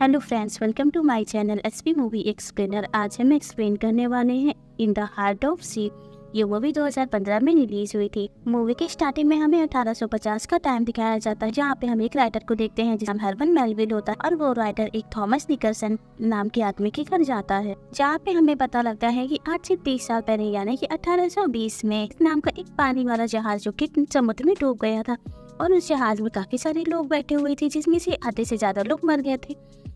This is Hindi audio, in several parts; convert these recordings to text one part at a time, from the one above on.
Hello friends, welcome to my channel SP movie explainer. आज हम एक्सप्लेन करने वाले हैं in the heart of sea. ये मूवी 2015 में रिलीज हुई थी। मूवी के स्टार्टिंग में हमें 1850 का टाइम दिखाया जाता है, जहाँ पे हम एक राइटर को देखते हैं जिसका नाम हरवन मेलविल होता है और वो राइटर एक थॉमस निकलसन नाम के आदमी के घर जाता है, जहाँ पे हमें पता लगता है कि आज से 30 साल पहले यानी कि 1820 में इस नाम का एक पानी वाला जहाज जो कि समुद्र में डूब गया था और उस जहाज में काफी सारे लोग बैठे हुए थे, जिसमें से आधे से ज्यादा लोग मर गए थे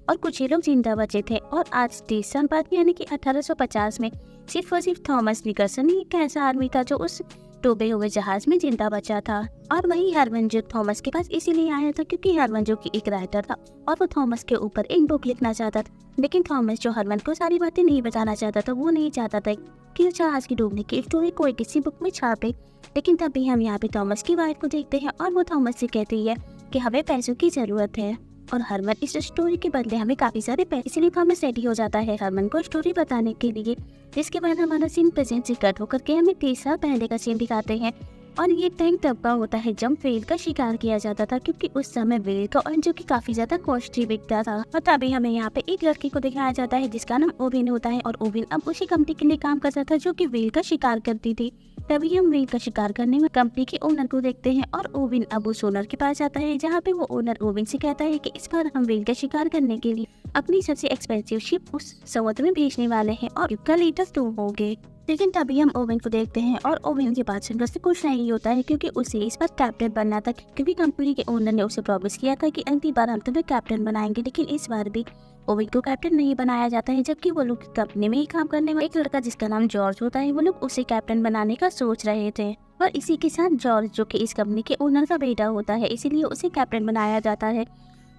और कुछ ही लोग जिंदा बचे थे। और आज 30 साल बाद यानी कि 1850 में सिर्फ और सिर्फ थॉमस निकलसन ही एक ऐसा आदमी था जो उस डूबे हुए जहाज में जिंदा बचा था। और वही हरवन जो थॉमस के पास इसीलिए आया था क्योंकि हरवन जो कि एक राइटर था और वो थॉमस के ऊपर एक बुक लिखना चाहता था। लेकिन थॉमस जो हरवन को सारी बातें नहीं बताना चाहता था, वो नहीं चाहता था कि जहाज की डूबने की स्टोरी कोई किसी बुक में छापे। लेकिन तभी हम यहाँ पे थॉमस की वाइफ को देखते हैं और वो थॉमस से कहती है कि हमें पैसों की जरूरत है और हरमन इस स्टोरी के बदले हमें काफी सारे पैसे, इसलिए थॉमस रेडी हो जाता है हरमन को स्टोरी बताने के लिए। जिसके बाद हमारा सीन प्रेजेंट से कट होकर के हमें 30 साल पहले का सीन दिखाते हैं और ये टाइम तब का होता है जब व्हेल का शिकार किया जाता था, क्योंकि उस समय व्हेल का ऑयल जो कि काफी ज्यादा कॉस्टली बिकता था। और तभी हमें यहाँ पे एक लड़की को दिखाया जाता है जिसका नाम ओविन होता है और ओविन अब उसी कंपनी के लिए काम करता था जो कि व्हेल का शिकार करती थी। तभी हम व्हेल का शिकार करने में कंपनी के ओनर को देखते हैं और ओविन अब उस ओनर के पास जाता है, जहाँ पे वो ओनर ओविन से कहता है कि इस बार हम व्हेल का शिकार करने के लिए अपनी सबसे एक्सपेंसिव शिप उस समुद्र में भेजने वाले हैं और इसका लीडर तुम होगे। लेकिन तभी हम ओविन को देखते हैं और ओविन के पास सुनकर से कुछ नहीं होता है, क्योंकि उसे इस बार कैप्टन बनना था, क्योंकि कंपनी के ओनर ने उसे प्रॉमिस किया था कि अगली बार हम तुम्हें कैप्टन बनाएंगे। लेकिन इस बार भी ओविन को कैप्टन नहीं बनाया जाता है, जबकि वो लोग कंपनी में ही काम करने वाला एक लड़का जिसका नाम जॉर्ज होता है, वो लोग उसे कैप्टन बनाने का सोच रहे थे। और इसी के साथ जॉर्ज जो कि इस कंपनी के ओनर का बेटा होता है, इसीलिए उसे कैप्टन बनाया जाता है।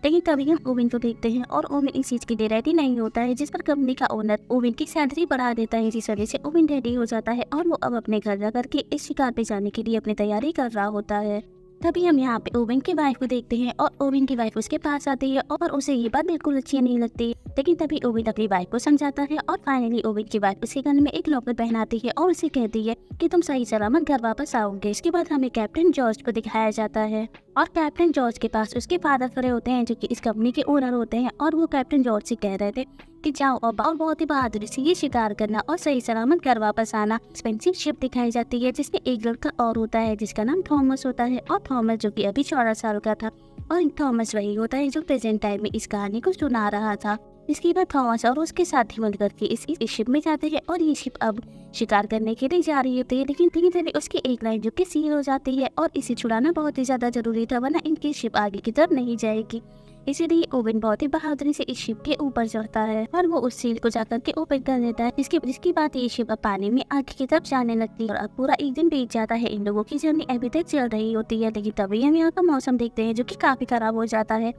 लेकिन तभी हम ओविन को देखते हैं और ओविन इस चीज के लिए रेडी नहीं होता है, जिस पर कंपनी का ओनर ओविन की सैलरी बढ़ा देता है, जिस वजह से ओविन रेडी हो जाता है और वो अब अपने घर जाकर के इस शिकार पे जाने के लिए अपनी तैयारी कर रहा होता है। तभी हम यहाँ पे ओविन की वाइफ को देखते हैं और ओविन की वाइफ उसके पास आती है और उसे ये बात बिल्कुल अच्छी नहीं लगती। लेकिन तभी ओविन अपनी वाइफ को समझाता है और फाइनली ओविन की वाइफ उसके गले में एक लॉकेट पहनाती है और उसे कहती है कि तुम सही सलामत घर वापस आओगे। इसके बाद हमें कैप्टन जॉर्ज को दिखाया जाता है और कैप्टन जॉर्ज के पास उसके फादर खड़े होते हैं जो कि इस कंपनी के ओनर होते हैं और वो कैप्टन जॉर्ज से कह रहे थे कि जाओ और बहुत ही बहादुरी से ये शिकार करना और सही सलामत घर वापस आना। एक्सपेंसिव शिप दिखाई जाती है जिसमें एक लड़का और होता है जिसका नाम थॉमस होता है और थॉमस जो कि अभी 14 साल का था और थॉमस वही होता है जो प्रेजेंट टाइम में इस कहानी को सुना रहा था। इसके बाद थॉमस और उसके साथी मिलकर के इस शिप में जाते हैं और ये शिप अब शिकार करने के लिए जा रही होती है। लेकिन धीरे धीरे उसकी एक लाइन जो कि सील हो जाती है और इसे छुड़ाना बहुत ही ज्यादा जरूरी था, वरना इनकी शिप आगे की तरफ नहीं जाएगी। इसीलिए ओविन बहुत ही बहादुरी से इस शिप के ऊपर चढ़ता है और वो उस सील को जाकर के ओपन कर देता है, जिसकी बात ये शिप अब पानी में आगे की तरफ जाने लगती है और अब पूरा एक दिन बीत जाता है। इन लोगों की जर्नी अभी तक चल रही होती है, लेकिन तभी हम यहाँ का मौसम देखते हैं जो कि काफी खराब हो जाता है।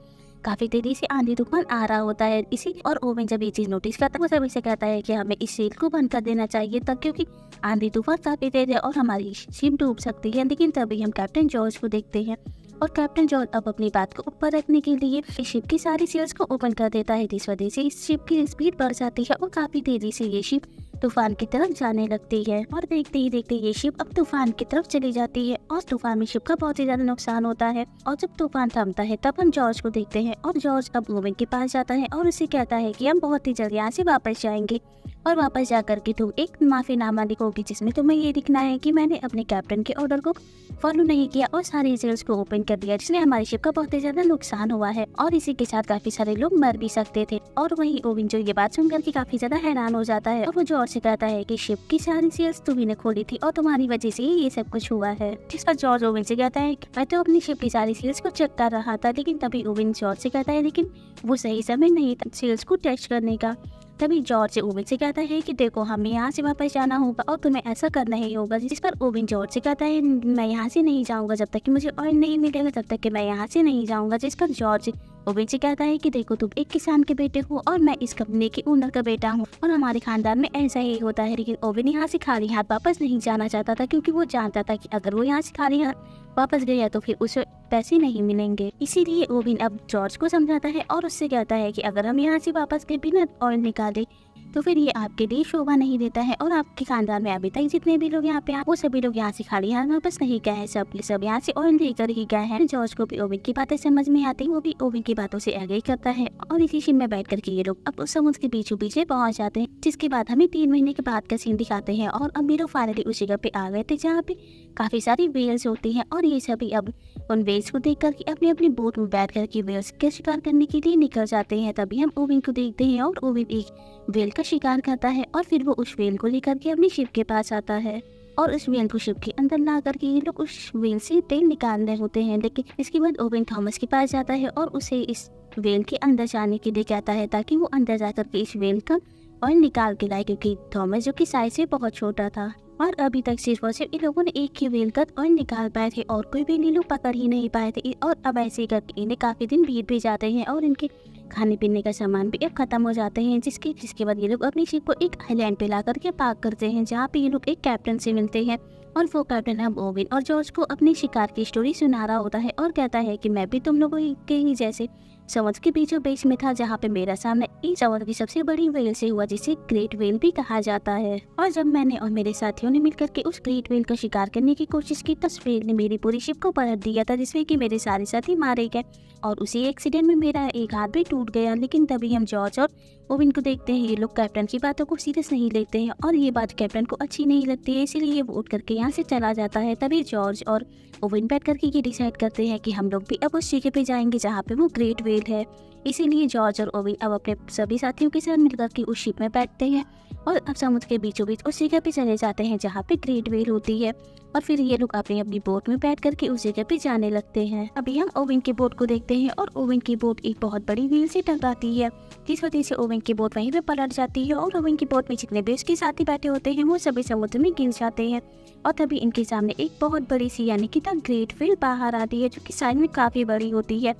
काफी तेजी से आंधी तूफान आ रहा होता है इसी और ओविन जब ये चीज नोटिस करता है वो सभी से कहता है कि हमें इस सील को बंद कर देना चाहिए तब, क्योंकि आंधी तूफान काफी तेज है और हमारी शिप डूब सकती है। लेकिन तभी हम कैप्टन जॉर्ज को देखते हैं और कैप्टन जॉर्ज अब अपनी बात को ऊपर रखने के लिए इस शिप की सारी सील्स को ओपन कर देता है, जिस वजह से इस शिप की स्पीड बढ़ जाती है और काफी तेजी से ये शिप तूफान की तरफ जाने लगती है। और देखते ही देखते ये शिप अब तूफान की तरफ चली जाती है और तूफान में शिप का बहुत ही ज्यादा नुकसान होता है। और जब तूफान थमता है तब हम जॉर्ज को देखते हैं और जॉर्ज अब ओविन के पास जाता है और उसे कहता है कि हम बहुत ही जल्द यहाँ से वापस जाएंगे और वापस जाकर के तुम एक माफीनामा लिखोगी जिसमें तुम्हें ये लिखना है कि मैंने अपने कैप्टन के ऑर्डर को फॉलो नहीं किया और सारी सील्स को ओपन कर दिया, जिसने हमारी शिप का बहुत ही ज्यादा नुकसान हुआ है और इसी के साथ काफी सारे लोग मर भी सकते थे। और वही ओविन जो ये बात सुनकर के काफी ज्यादा हैरान हो जाता है और वो जॉर्ज से कहता है कि शिप की सारी सील्स तुम्ही ने खोली थी और तुम्हारी वजह से ही ये सब कुछ हुआ है। जिस पर जॉर्ज ओविन से कहता है मैं तो अपनी शिप की सारी सील्स को चेक कर रहा था। लेकिन तभी ओविन जॉर्ज से कहता है लेकिन वो सही समय नहीं था सील्स को टेस्ट करने का। तभी जॉर्ज से ओविन से कहता है कि देखो हमें यहाँ से वापस जाना होगा और तुम्हें ऐसा करना ही होगा। जिस पर ओविन जॉर्ज से कहता है मैं यहाँ से नहीं जाऊँगा जब तक कि मुझे ऑयल नहीं मिलेगा, तब तक कि मैं यहाँ से नहीं जाऊँगा। जिस पर जॉर्ज ओविन से कहता है कि देखो तुम एक किसान के बेटे हो और मैं इस कंपनी के ओनर का बेटा हूँ और हमारे खानदान में ऐसा ही होता है। लेकिन ओविन यहाँ से खाली हाथ वापस नहीं जाना चाहता था, क्योंकि वो जानता था कि अगर वो यहाँ से खाली हाथ वापस गया तो फिर उसे पैसे नहीं मिलेंगे। इसीलिए ओविन अब जॉर्ज को समझाता है और उससे कहता है कि अगर हम यहाँ से वापस गए बिना ऑयल निकाले तो फिर ये आपके लिए शोभा नहीं देता है और आपके खानदान में अभी तक जितने भी लोग यहाँ पे वो सभी लोग यहाँ से खाली हाथ वापस नहीं गए हैं। सब यहाँ से ऑयल लेकर ही गए हैं। जॉर्ज को भी ओवन की बातें समझ में आती, वो भी ओवन की बातों से एग्री करता है और इसी शिप में बैठ करके ये लोग अब उस समुद्र के बीचों बीच पहुंच जाते हैं। जिसके बाद हमें 3 महीने के बाद का सीन दिखाते हैं और अब ये लोग फाइनली उस जगह पे आ गए थे जहाँ पे काफी सारी वेल्स होती हैं और ये सभी अब उन वेल्स को देख करके अपनी अपनी बोट में बैठ करके वेल्स का शिकार करने के लिए निकल जाते हैं। तभी हम ओवन को देखते हैं और ओवन एक वेल का शिकार करता है और फिर वो उस वेल को लेकर के अपनी शिप के पास आता है और उस वेल को शिप के अंदर ला करके ये लोग उस वेल से तेल निकाल रहे होते हैं। लेकिन इसके बाद ओवन थॉमस के पास जाता है और उसे इस वेल के अंदर जाने के लिए कहता है ताकि वो अंदर जा करके इस वेल का ऑयल निकाल के लाए, क्योंकि थॉमस जो कि साइज से बहुत छोटा था और अभी तक सिर्फ और सिर्फ इन लोगों ने एक ही वेल का ऑयल निकाल पाए थे और कोई भी इन लोग पकड़ ही नहीं पाए थे। और अब ऐसे ही करके इन्हें काफी दिन बीत भी जाते हैं और इनके खाने पीने का सामान भी अब खत्म हो जाते हैं। जिसके बाद ये लोग अपनी शिप को एक आइलैंड पे ला करके पार्क करते हैं जहाँ पे ये लोग एक कैप्टन से मिलते हैं और वो कैप्टन अब ओवन और जॉर्ज को अपनी शिकार की स्टोरी सुना रहा होता है और कहता है कि मैं भी तुम लोगों के ही जैसे समुद्र के बीचों बीच में था जहाँ पे मेरा सामना इस समुद्र की सबसे बड़ी वेल से हुआ जिसे ग्रेट वेल भी कहा जाता है। और जब मैंने और मेरे साथियों ने मिलकर के उस ग्रेट वेल का शिकार करने की कोशिश की तो उस वेल ने मेरी पूरी शिप को पलट दिया था, जिसमें कि मेरे सारे साथी मारे गए और उसी एक्सीडेंट में मेरा एक हाथ भी टूट गया। लेकिन तभी हम जॉर्ज और ओवन को देखते हैं, ये लोग कैप्टन की बातों को सीरियस नहीं लेते हैं और ये बात कैप्टन को अच्छी नहीं लगती है, इसीलिए वो उठ करके यहाँ से चला जाता है। तभी जॉर्ज और ओवन बैठ करके ये डिसाइड करते हैं कि हम लोग भी अब उस जगह पे जाएंगे जहाँ पे वो ग्रेट वेल है। इसीलिए जॉर्ज और ओवन अब अपने सभी साथियों के साथ मिलकर के उस शिप में बैठते हैं और अब समुद्र के बीचों बीच उस जगह पे चले जाते हैं जहाँ पे ग्रेट वेल होती है और फिर ये लोग अपनी अपनी बोट में बैठ करके उस जगह पे जाने लगते हैं। अभी हम ओवन की बोट को देखते हैं और ओवन की बोट एक बहुत बड़ी व्हील से टकराती है, जिस वजह से ओवन की बोट वहीं पे पलट जाती है और ओवन की बोट में जितने भी उसके साथी बैठे होते हैं वो सभी समुद्र में गिर जाते हैं। और तभी इनके सामने एक बहुत बड़ी सी यानी कि द ग्रेट व्हील बाहर आती है जो कि साइज में काफी बड़ी होती है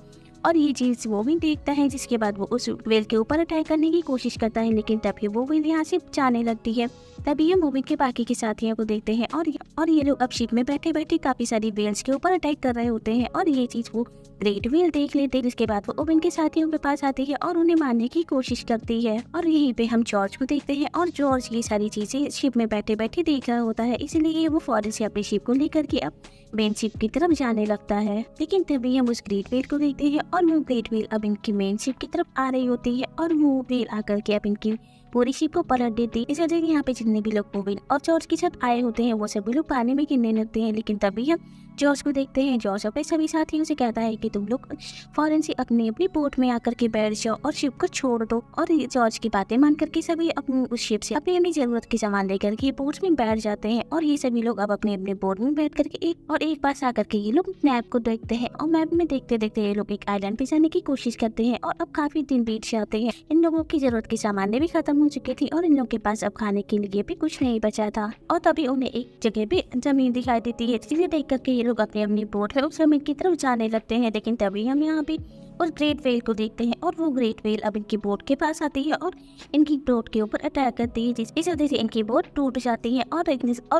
और ये चीज वो भी देखता है। जिसके बाद वो उस व्हेल के ऊपर अटैक करने की कोशिश करता है, लेकिन तभी वो व्हेल यहाँ से जाने लगती है। तभी हम ओवन के बाकी के साथियों को देखते हैं और ये लोग अब शिप में बैठे बैठे काफी सारी व्हेल्स के ऊपर अटैक कर रहे होते हैं और ये चीज वो ग्रेट व्हेल देख लेते हैं। जिसके बाद वो ओवन के साथियों के पास आती है और उन्हें मारने की कोशिश करती है और यहीं पे हम जॉर्ज को देखते हैं और जॉर्ज ये सारी चीजें शिप में बैठे बैठे देख रहा होता है, इसलिए वो फौरन से अपनी शिप को लेकर के अब मेन शिप की तरफ जाने लगता है। लेकिन तभी हम उस ग्रेट व्हेल को देखते हैं और वो ग्रेट व्हेल अब इनकी मेन शिप की तरफ आ रही होती है और वो व्हेल आकर के अब इनकी पूरी शिप को पलट देती है। इस वजह से यहाँ पे जितने भी लोग ओवन और जॉर्ज के साथ आए होते हैं वो सभी लोग पानी में गिरने लगते हैं। लेकिन तभी हम जॉर्ज को देखते हैं, जॉर्ज अपने सभी साथियों से कहता है कि तुम लोग फौरन से अपनी अपनी बोट में आकर के बैठ जाओ और शिप को छोड़ दो। और जॉर्ज की बातें मान करके सभी अपनी उस शिप से अपनी अपनी जरूरत के सामान लेकर के बोट में बैठ जाते हैं और ये सभी लोग अब अपने अपने बोट में बैठ करके एक पास आकर के ये लोग मैप को देखते हैं और मैप में देखते देखते ये लोग एक आइलैंड पे जाने की कोशिश करते हैं और अब काफी दिन बीत जाते हैं। इन लोगों की जरूरत के सामान भी खत्म हो चुकी थी और इन लोगों के पास अब खाने के लिए भी कुछ नहीं बचा था और तभी उन्हें एक जगह पे जमीन दिखाई देती है, जिसे देख करके ये लोग अपनी अपनी बोट है उस जमीन की तरफ जाने लगते हैं। लेकिन तभी हम यहाँ पे उस ग्रेट व्हेल को देखते हैं और वो ग्रेट व्हेल अब इनकी बोट के पास आती है और इनकी बोट के ऊपर अटैक करती है, इस वजह से इनकी बोट टूट जाती है और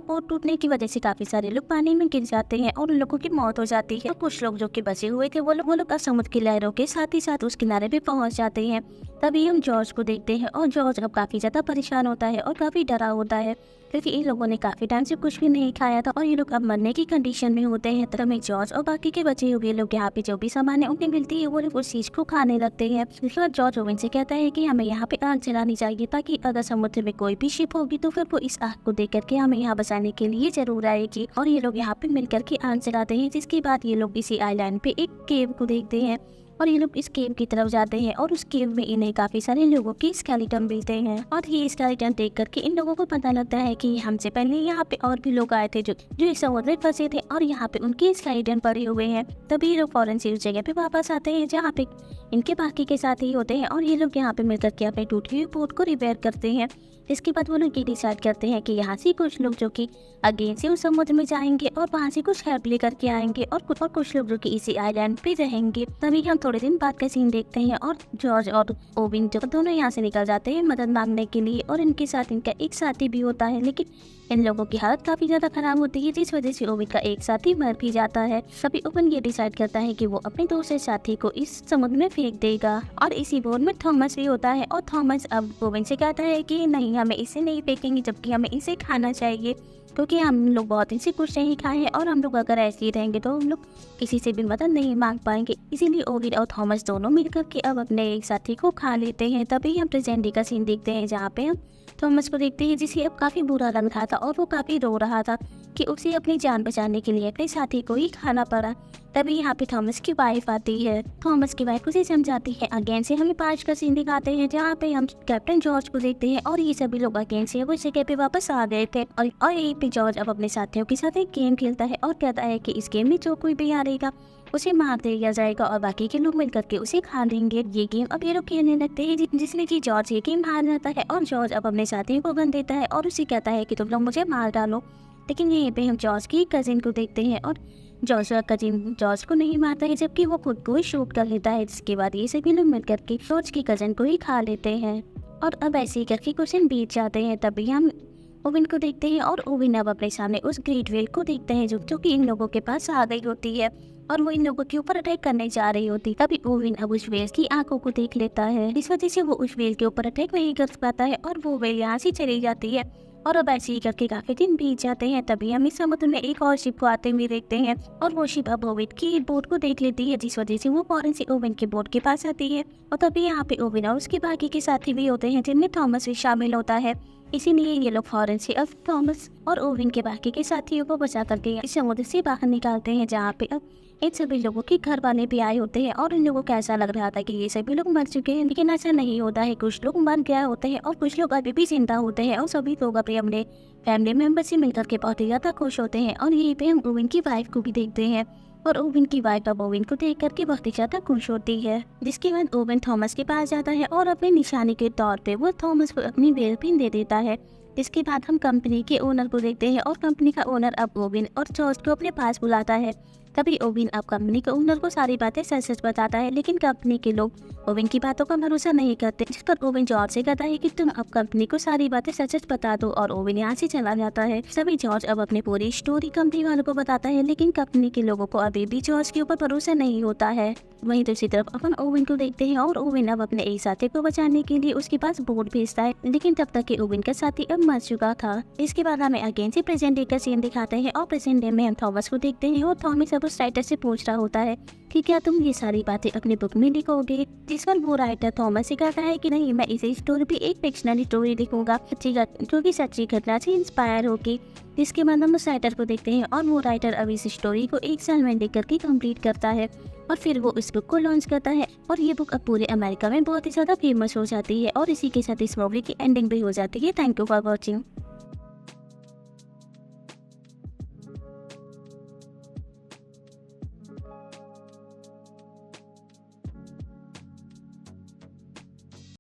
बोट टूटने की वजह से काफी सारे लोग पानी में गिर जाते हैं और उन लोगों की मौत हो जाती है। और कुछ लोग जो कि बचे हुए थे वो लोग समुद्र की लहरों के साथ ही साथ उस किनारे पे पहुंच जाते हैं। तभी हम जॉर्ज को देखते हैं और जॉर्ज अब काफी ज्यादा परेशान होता है और काफी डरा होता है क्योंकि इन लोगों ने काफी टाइम से कुछ भी नहीं खाया था और ये लोग अब मरने की कंडीशन में होते हैं। तभी जॉर्ज और बाकी के बचे हुए लोग यहाँ पे जो भी सामान है उन्हें मिलती है वो लोग उस चीज को खाने लगते हैं। उसके बाद जॉर्ज ओवन से कहता है कि हमें यहाँ पे आग जलानी चाहिए ताकि अगर समुद्र में कोई भी शिप होगी तो फिर वो इस आग को देख करके हमें यहाँ बचाने के लिए जरूर आएगी। और ये लोग यहाँ पे मिलकर के आग जलाते हैं, जिसके बाद ये लोग इसी आइलैंड पे एक केव को देखते हैं और ये लोग इस केव की तरफ जाते हैं और उस केव में इन्हें काफी सारे लोगों की स्केलेटन मिलते हैं और ये स्केलेटन देख करके इन लोगों को पता लगता है कि हमसे पहले यहाँ पे और भी लोग आए थे जो इस समुद्र में फंसे थे और यहाँ पे उनके स्केलेटन पड़े हुए हैं। तभी ये लोग फौरन से उस जगह पे वापस आते हैं जहाँ पे इनके बाकी के साथी होते हैं और ये लोग यहाँ पे मिलकर के अपनी टूटी हुई बोट को रिपेयर करते हैं। इसके बाद वो लोग ये डिसाइड करते हैं कि यहाँ से कुछ लोग जो कि अगेन से उस समुद्र में जाएंगे और वहाँ से कुछ हेल्प लेकर के आएंगे और कुछ लोग जो कि इसी आइलैंड पे रहेंगे। तभी हम थोड़े दिन बाद का सीन देखते हैं और जॉर्ज और ओविन जो दोनों यहाँ से निकल जाते हैं मदद मांगने के लिए, और इनके साथ इनका एक साथी भी होता है, लेकिन इन लोगों की हालत काफी ज्यादा खराब होती है, जिस वजह से ओविन का एक साथी मर भी जाता है। तभी ओविन ये डिसाइड करता है कि वो अपने दूसरे साथी को इस समुद्र में फेंक देगा, और इसी बोट में थॉमस भी होता है। और थॉमस अब ओविन से कहता है कि नहीं, हमें इसे नहीं फेंकेंगे, जबकि हमें इसे खाना चाहिए, क्योंकि हम लोग बहुत दिन से कुछ नहीं खाए हैं, और हम लोग अगर ऐसे ही रहेंगे तो हम लोग किसी से भी मदद नहीं मांग पाएंगे। इसीलिए ओविन और थॉमस दोनों मिलकर के अब अपने एक साथी को खा लेते हैं। तभी हम प्रेजेंट डे का सीन देखते हैं, जहाँ पे हम थॉमस को देखते हैं जिसे अब काफ़ी बुरा लग रहा था, और वो काफ़ी रो रहा था कि उसे अपनी जान बचाने के लिए अपने साथी को ही खाना पड़ा। तभी यहाँ पे थॉमस की वाइफ आती है। थॉमस की वाइफ उसे समझाती है। अगेन से हमें पार्च का सीन दिखाते हैं, जहाँ पे हम कैप्टन जॉर्ज को देखते हैं, और ये सभी लोग अगेन से वो जगह पे वापस आ गए थे। और यहीं पे जॉर्ज अब अपने साथियों के साथ एक गेम खेलता है और कहता है कि इस गेम में जो कोई भी हारेगा उसे मार दिया जाएगा और बाकी के लोग मिलकर के उसे खा लेंगे। ये गेम अब ये लोग खेलने लगते हैं, जिसमें कि जॉर्ज ये गेम हार जाता है, और जॉर्ज अब अपने साथियों को गन देता है और उसे कहता है कि तुम लोग मुझे मार डालो। लेकिन यहीं पे हम जॉर्ज की कजिन को देखते हैं, और जॉर्ज का कजिन जॉर्ज को नहीं मारता है, जबकि वो खुद को ही शूट कर लेता है। जिसके बाद ये सभी लोग मिलकर के जॉर्ज की कजिन को ही खा लेते हैं, और अब ऐसे ही करके कुछ दिन बीत जाते हैं। तभी हम ओविन को देखते हैं, और ओविन अब अपने सामने उस ग्रेट व्हेल को देखते हैं जो कि इन लोगों के पास आ गई होती है, और वो इन लोगों के ऊपर अटैक करने जा रही होती। तभी ओविन अब उस व्हेल की आंखों को देख लेता है, इस वजह से वो उस व्हेल के ऊपर अटैक नहीं कर पाता है, और वो व्हेल यहाँ से चली जाती है। और अब ऐसे ही करके काफी दिन बीत जाते हैं। तभी हम इस समुद्र में एक और शिप को आते हुए देखते हैं, और वो शिप अब ओविन की बोट को देख लेती है, जिस वजह से वो फौरन से ओविन के बोट के पास आती है। और तभी यहाँ पे ओविन और उसके बाकी के साथी भी होते हैं, जिनमें थॉमस भी शामिल होता है। इसीलिए ये लोग फौरन से अब थॉमस और ओविन के बाकी के साथियों को बचा करके इस समुद्र से बाहर निकालते हैं, जहाँ पे अब इन सभी लोगों के घर वाले भी आए होते हैं। और इन लोगों को ऐसा लग रहा था कि ये सभी लोग मर चुके हैं, लेकिन ऐसा नहीं होता है। कुछ लोग मर गए होते हैं और कुछ लोग अभी भी जिंदा होते हैं, और सभी लोग अपने फैमिली मेंबर से मिलकर के बहुत ही ज्यादा खुश होते हैं। और यहीं पे हम ओविन की वाइफ को भी देखते हैं, और ओविन की वाइफ अब ओविन को देख करके बहुत ही ज्यादा खुश होती है। जिसके बाद ओविन थॉमस के पास जाता है, और अपने निशानी के तौर पे वो थॉमस को अपनी वेल पिन दे देता है। इसके बाद हम कंपनी के ओनर को देखते हैं, और कंपनी का ओनर अब ओविन और जॉर्ज को अपने पास बुलाता है। तभी ओविन अब कंपनी के ओनर को सारी बातें सच सच बताता है, लेकिन कंपनी के लोग ओविन की बातों का भरोसा नहीं करते। जिस पर ओविन जॉर्ज से कहता है कि तुम अब कंपनी को सारी बातें सच सच बता दो, और ओविन यहाँ से चला जाता है। सभी जॉर्ज अब अपनी पूरी स्टोरी कंपनी वालों को बताता है, लेकिन कंपनी के लोगों को अभी भी जॉर्ज के ऊपर भरोसा नहीं होता है। वहीं दूसरी तरफ अपन ओविन को देखते हैं, और ओविन अब अपने एक साथी को बचाने के लिए उसके पास बोट भेजता है, लेकिन तब तक के ओविन का साथी अब मर चुका था। इसके बाद हमें अगेन से प्रेजेंट डे का सीन दिखाते हैं, और प्रेजेंट डे में हम थॉमस को देखते हैं, और थॉमस अब उस राइटर से पूछ रहा होता है कि क्या तुम ये सारी बातें अपनी बुक में लिखोगे। जिस पर वो राइटर थॉमस से कहता है कि नहीं, मैं इसी स्टोरी भी एक फिक्शनल स्टोरी लिखूंगा जो कि सच्ची घटना से इंस्पायर होगी। जिसके बाद हम उस राइटर को देखते हैं, और वो राइटर अब इस स्टोरी को 1 साल में लिख करके कंप्लीट करता है, और फिर वो इस बुक को लॉन्च करता है, और ये बुक अब पूरे अमेरिका में बहुत ही ज़्यादा फेमस हो जाती है। और इसी के साथ इस मूवी की एंडिंग भी हो जाती है। Thank you for watching.